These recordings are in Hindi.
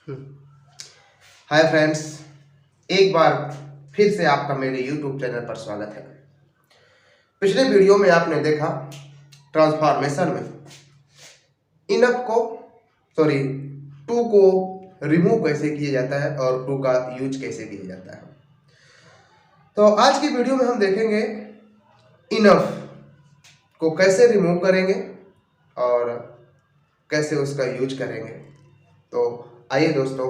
हाय फ्रेंड्स, एक बार फिर से आपका मेरे YouTube चैनल पर स्वागत है। पिछले वीडियो में आपने देखा ट्रांसफॉर्मेशन में इनफ को टू को रिमूव कैसे किया जाता है और टू का यूज कैसे किया जाता है। तो आज की वीडियो में हम देखेंगे इनफ को कैसे रिमूव करेंगे और कैसे उसका यूज करेंगे। तो आइए दोस्तों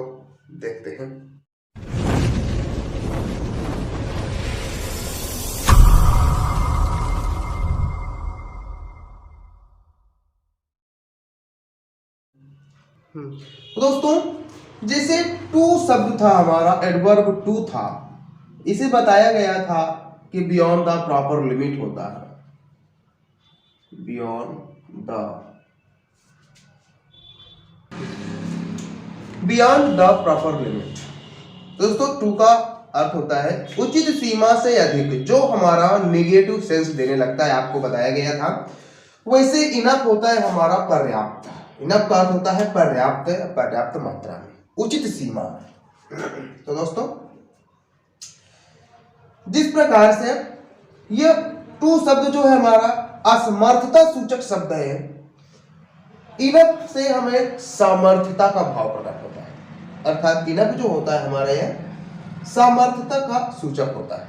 देखते हैं। दोस्तों, जैसे टू शब्द था हमारा, एडवर्ब टू था, इसे बताया गया था कि बियॉन्ड द प्रॉपर लिमिट होता है। बियॉन्ड द प्रॉपर लिमिट दोस्तों, टू का अर्थ होता है उचित सीमा से अधिक, जो हमारा नेगेटिव सेंस देने लगता है, आपको बताया गया था। वैसे इनफ होता है हमारा पर्याप्त। इनफ का अर्थ होता है पर्याप्त, पर्याप्त मात्रा में, उचित सीमा में। तो दोस्तों, जिस प्रकार से यह टू शब्द जो है हमारा असमर्थता सूचक शब्द है, इनफ से हमें सामर्थ्यता का भाव प्रकट होता है। अर्थात इनफ जो होता है हमारा यह सामर्थ्यता का सूचक होता है।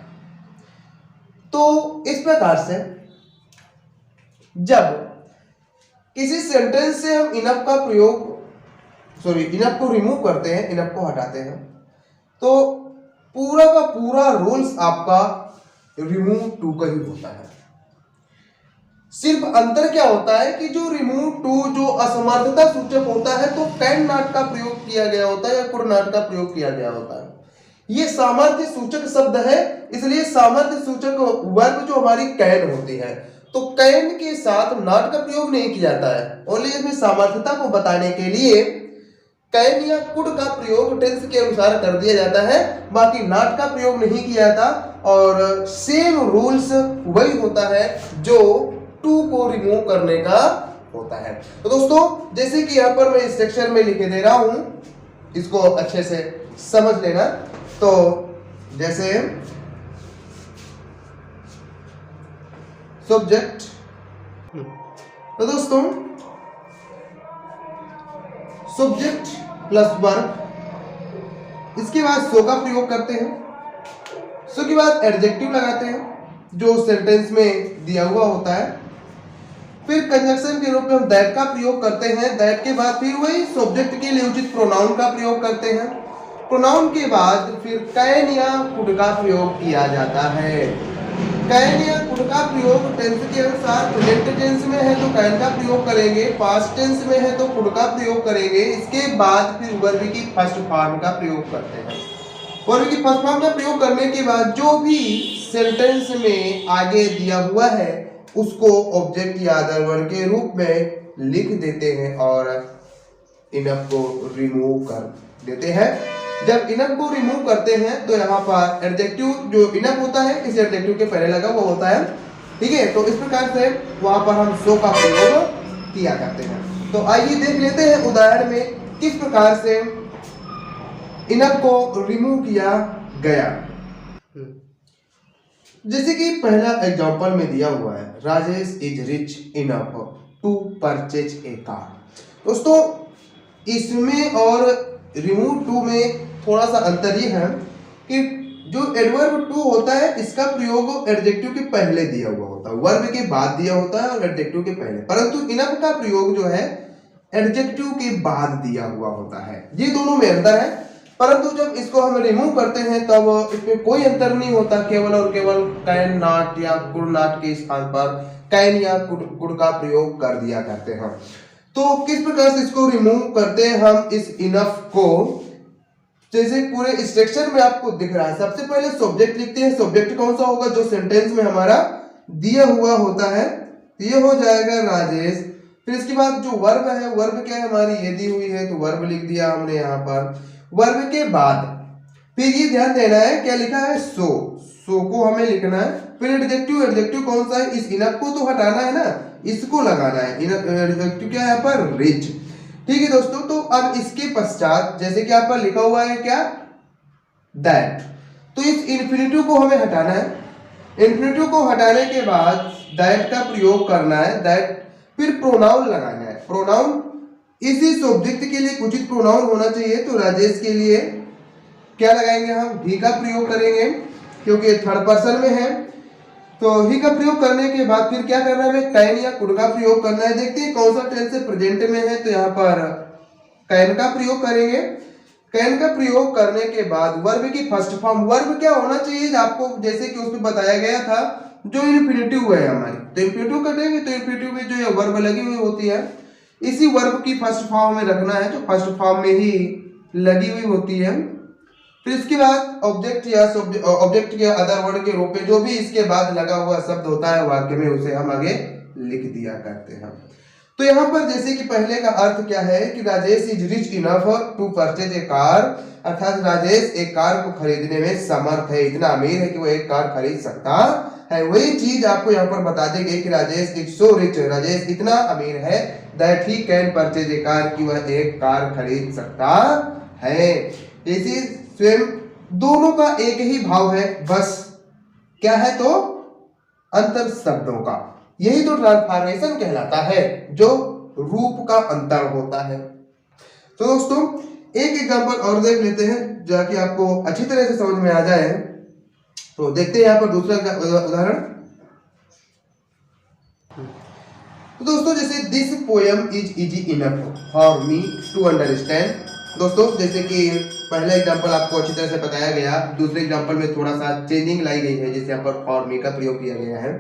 तो इस प्रकार से जब किसी सेंटेंस से हम इनफ का प्रयोग इनफ को रिमूव करते हैं, इनफ को हटाते हैं, तो पूरा का पूरा रूल्स आपका रिमूव टू का ही होता है। सिर्फ अंतर क्या होता है कि जो रिमूव टू जो असमर्थता सूचक होता है तो कैन नॉट का प्रयोग किया गया होता है या कुड नॉट का प्रयोग किया गया होता है। ये सामर्थ्य सूचक शब्द है, इसलिए सामर्थ्य सूचक वर्ब जो हमारी कैन होती है, तो कैन के साथ नॉट का प्रयोग नहीं किया जाता है। ओनली इसमें सामर्थ्यता को बताने के लिए कैन या कुड का प्रयोग टेंस के अनुसार कर दिया जाता है, बाकी नॉट का प्रयोग नहीं किया जाता। और सेम रूल्स वही होता है जो टू को रिमूव करने का होता है। तो दोस्तों, जैसे कि यहाँ पर मैं इस सेक्शन में लिखे दे रहा हूं, इसको अच्छे से समझ लेना। तो जैसे सब्जेक्ट, तो दोस्तों सब्जेक्ट प्लस वर्ब, इसके बाद सो का प्रयोग करते हैं, सो के बाद एडजेक्टिव लगाते हैं जो सेंटेंस में दिया हुआ होता है। फिर कंजक्शन के रूप में हम दैट का प्रयोग करते हैं। दैट के बाद फिर वही सब्जेक्ट के लिए उचित प्रोनाउन का प्रयोग करते हैं। प्रोनाउन के बाद फिर कैन या कुड का प्रयोग किया जाता है। कैन या कुड का प्रयोग टेंस के अनुसार, प्रेजेंट टेंस में है तो कैन का प्रयोग करेंगे, पास्ट टेंस में है तो कुड का प्रयोग करेंगे। इसके बाद फिर वर्ब की फर्स्ट फॉर्म का प्रयोग करते हैं। वर्ब की फर्स्ट फॉर्म का प्रयोग करने के बाद जो भी सेंटेंस में आगे दिया हुआ है उसको ऑब्जेक्ट या अदर वर्ड के रूप में लिख देते हैं और इनफ को रिमूव कर देते हैं। जब इनफ को रिमूव करते हैं तो यहाँ पर एडजेक्टिव जो इनफ होता है इस एडजेक्टिव के पहले लगा हुआ होता है, ठीक है। तो इस प्रकार से वहां पर हम सो का प्रयोग किया करते हैं। तो आइए देख लेते हैं उदाहरण में किस प्रकार से इनफ को रिमूव किया गया। जैसे कि पहला एग्जांपल में दिया हुआ है, Rajesh is rich enough to purchase a car. दोस्तों, इसमें और रिमूव टू में थोड़ा सा अंतर ये है कि जो एडवर्ब टू होता है इसका प्रयोग एडजेक्टिव के पहले दिया हुआ होता है, वर्ब के बाद दिया होता है और एडजेक्टिव के पहले, परंतु इनफ का प्रयोग जो है एडजेक्टिव के बाद दिया हुआ होता है। ये दोनों में अंतर है, परंतु जब इसको हम रिमूव करते हैं तब इसमें कोई अंतर नहीं होता, केवल और केवल कैन नॉट या कुड नॉट के स्थान पर कैन या कुड का प्रयोग कर दिया करते हैं। तो किस प्रकार से इसको रिमूव करते हैं हम इस इनफ को, जैसे पूरे स्ट्रक्चर में आपको दिख रहा है। सबसे पहले सब्जेक्ट लिखते हैं। सब्जेक्ट कौन सा होगा, जो सेंटेंस में हमारा दिया हुआ होता है, ये हो जाएगा राजेश। फिर इसके बाद जो वर्ब है, वर्ब क्या है हमारी, ये दी हुई है तो वर्ब लिख दिया हमने यहाँ पर। वर्ब के बाद फिर ये ध्यान देना है क्या लिखा है, सो को हमें लिखना है। फिर एडजेक्टिव, एडजेक्टिव कौन सा है, इस इनफ को तो हटाना है ना, इसको लगाना है। एडजेक्टिव क्या है यहाँ पर, रिच, ठीक है दोस्तों, तो अब इसके पश्चात जैसे कि आप पर लिखा हुआ है क्या, दैट, तो इस इन्फिनेटिव को हमें हटाना है। इन्फिनेटिव को हटाने के बाद दैट का प्रयोग करना है, दैट, फिर प्रोनाउन लगाना है। प्रोनाउन इसी सब्जेक्ट के लिए उचित प्रोनाउन होना चाहिए, तो राजेश के लिए क्या लगाएंगे हम, ही का प्रयोग करेंगे क्योंकि थर्ड पर्सन में है। तो ही का प्रयोग करने के बाद फिर क्या करना है, हमें कैन या कुड का प्रयोग करना है। देखते हैं कौन सा टेंस से प्रेजेंट में है, तो यहाँ पर कैन का प्रयोग करेंगे। कैन का प्रयोग करने के बाद वर्ब की फर्स्ट फॉर्म, वर्ब क्या होना चाहिए आपको, जैसे कि उसमें बताया गया था, जो इन्फिनेटिव है हमारी, तो इन्फिनेटिव करेंगे तो इन्फिनेटिव में जो है वर्ब लगी हुई होती है, इसी वर्ब की फर्स्ट फॉर्म में रखना है, जो फर्स्ट फॉर्म में ही लगी हुई होती है। फिर इसके बाद ऑब्जेक्ट या ऑब्जेक्ट के अदर वर्ड के रूप में जो भी इसके बाद लगा हुआ शब्द होता है वाक्य में, उसे हम आगे लिख दिया करते हैं। तो यहाँ पर जैसे कि पहले का अर्थ क्या है कि Rajesh is rich enough to purchase a car, अर्थात राजेश एक कार को खरीदने में समर्थ है, इतना अमीर है कि वो एक कार खरीद सकता है। वही चीज आपको यहाँ पर बता दी गई कि Rajesh is so rich, Rajesh इतना अमीर है, that he can purchase a car, कि वह एक कार खरीद सकता है। इसी स्वयं दोनों का एक ही भाव है, बस क्या है, तो अंतर शब्दों का, यही तो ट्रांसफॉर्मेशन कहलाता है, जो रूप का अंतर होता है। तो दोस्तों एक एग्जांपल और देख लेते हैं, जाकि आपको अच्छी तरह से समझ में आ जाए। तो देखते हैं यहाँ पर दूसरा उदाहरण। तो दोस्तों जैसे this poem is easy enough for me to understand. दोस्तों जैसे कि पहला एग्जांपल आपको अच्छी तरह से बताया गया, दूसरे एग्जांपल में थोड़ा सा चेंजिंग लाई गई है, जैसे यहाँ पर फॉर मी का प्रयोग किया गया है।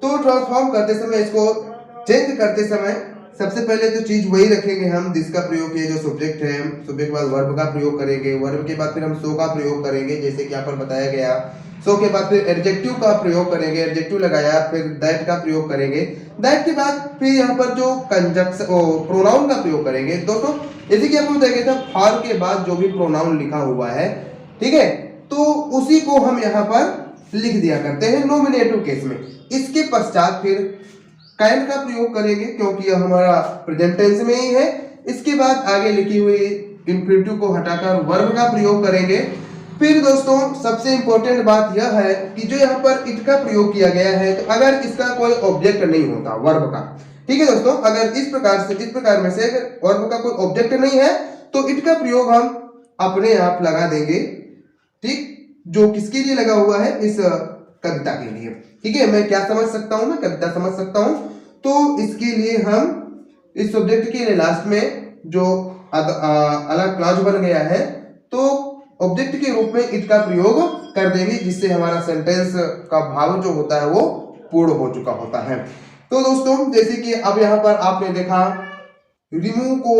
तो ट्रांसफॉर्म करते समय, इसको चेंज करते समय सबसे पहले तो चीज वही रखेंगे हम, दिस का प्रयोग किए जो सब्जेक्ट है, सब्जेक्ट के बाद वर्ब का प्रयोग करेंगे, वर्ब के बाद फिर हम सो का प्रयोग करेंगे, जैसे कि यहाँ पर बताया गया। सो के बाद फिर एडजेक्टिव का प्रयोग करेंगे, एडजेक्टिव लगाया, फिर दैट का प्रयोग करेंगे, दैट के बाद फिर यहाँ पर जो कंजक्शन प्रोनाउन का प्रयोग करेंगे। दोस्तों जैसे कि आपको बताया गया था, फॉर के बाद जो भी प्रोनाउन लिखा हुआ है, ठीक है, तो उसी को हम यहाँ पर लिख दिया करते हैं नॉमिनेटिव केस में। इसके पश्चात फिर कैन का प्रयोग करेंगे क्योंकि यह हमारा प्रेजेंट टेंस में ही है। इसके बाद आगे लिखी हुई इन्फिनेटिव को हटाकर वर्ब का प्रयोग करेंगे। फिर दोस्तों सबसे इंपॉर्टेंट बात यह है कि जो यहाँ पर इट का प्रयोग किया गया है, तो अगर इसका कोई ऑब्जेक्ट नहीं होता वर्ब का, ठीक है दोस्तों, अगर इस प्रकार में से वर्ब का कोई ऑब्जेक्ट नहीं है, तो इट का प्रयोग हम अपने आप लगा देंगे, ठीक, जो किसके लिए लगा हुआ है, इस कविता के लिए। ठीक है, मैं क्या समझ सकता हूं, मैं कविता समझ सकता हूं, तो इसके लिए हम इस सब्जेक्ट के लिए लास्ट में जो अलग क्लॉज बन गया है, तो ऑब्जेक्ट के रूप में इट का प्रयोग कर देंगे, जिससे हमारा सेंटेंस का भाव जो होता है वो पूर्ण हो चुका होता है। तो दोस्तों जैसे कि अब यहाँ पर आपने देखा रिमूव को,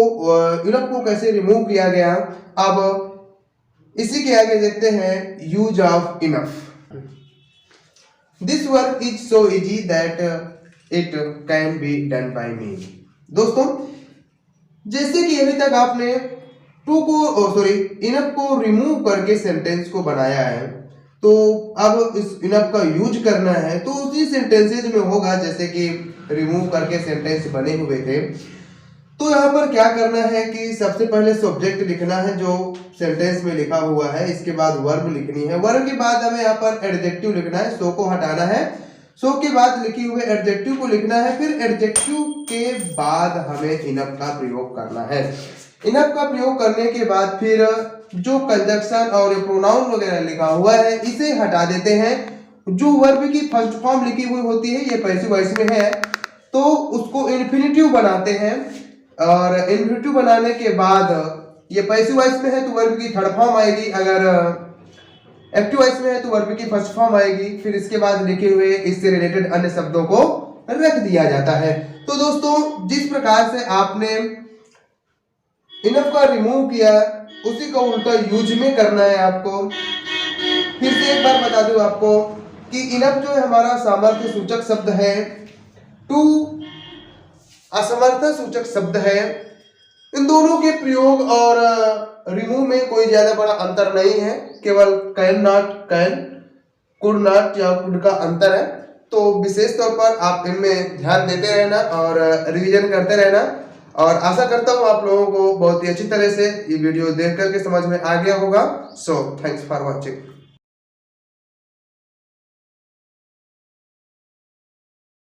इनफ को कैसे रिमूव किया गया। अब इसी के आगे देखते हैं use of enough. This work is so easy that it can be done by me. दोस्तों जैसे कि अभी तक आपने टू को इनफ को रिमूव करके सेंटेंस को बनाया है, तो अब इस इनफ का यूज करना है, तो उसी सेंटेंसेज में होगा जैसे कि रिमूव करके सेंटेंस बने हुए थे। तो यहाँ पर क्या करना है कि सबसे पहले सब्जेक्ट लिखना है जो सेंटेंस में लिखा हुआ है, इसके बाद वर्ब लिखनी है, वर्ब के बाद हमें यहाँ पर एडजेक्टिव लिखना है, सो को हटाना है, सो के बाद लिखे हुए एडजेक्टिव को लिखना है, फिर एडजेक्टिव के बाद हमें इनफ का प्रयोग करना है। इनफ का प्रयोग करने के बाद फिर जो कंजक्शन और प्रोनाउन वगैरह लिखा हुआ है इसे हटा देते हैं। जो वर्ब की फर्स्ट फॉर्म लिखी हुई होती है, ये पैसिव वॉइस में है, तो उसको इन्फिनेटिव बनाते हैं, और इन्फिनेटिव बनाने के बाद ये पैसिव वॉइस में है तो वर्ब की थर्ड फॉर्म आएगी, अगर एक्टिव वॉइस में है तो वर्ब की फर्स्ट फॉर्म आएगी, फिर इसके बाद लिखे हुए इससे रिलेटेड अन्य शब्दों को रख दिया जाता है। तो दोस्तों जिस प्रकार से आपने इनफ का रिमूव किया, उसी का उल्टा यूज में करना है आपको। फिर से एक बार बता दूं आपको कि इनफ जो है हमारा सामर्थ्य सूचक शब्द है, टू असमर्थ सूचक शब्द है। इन दोनों के प्रयोग और रिमूव में कोई ज्यादा बड़ा अंतर नहीं है, केवल can not, can, could not या कुड का अंतर है। तो विशेष तौर पर आप इनमें ध्यान देते रहना और रिवीजन करते रहना, और आशा करता हूँ आप लोगों को बहुत ही अच्छी तरह से ये वीडियो देख करके समझ में आ गया होगा। So thanks for watching.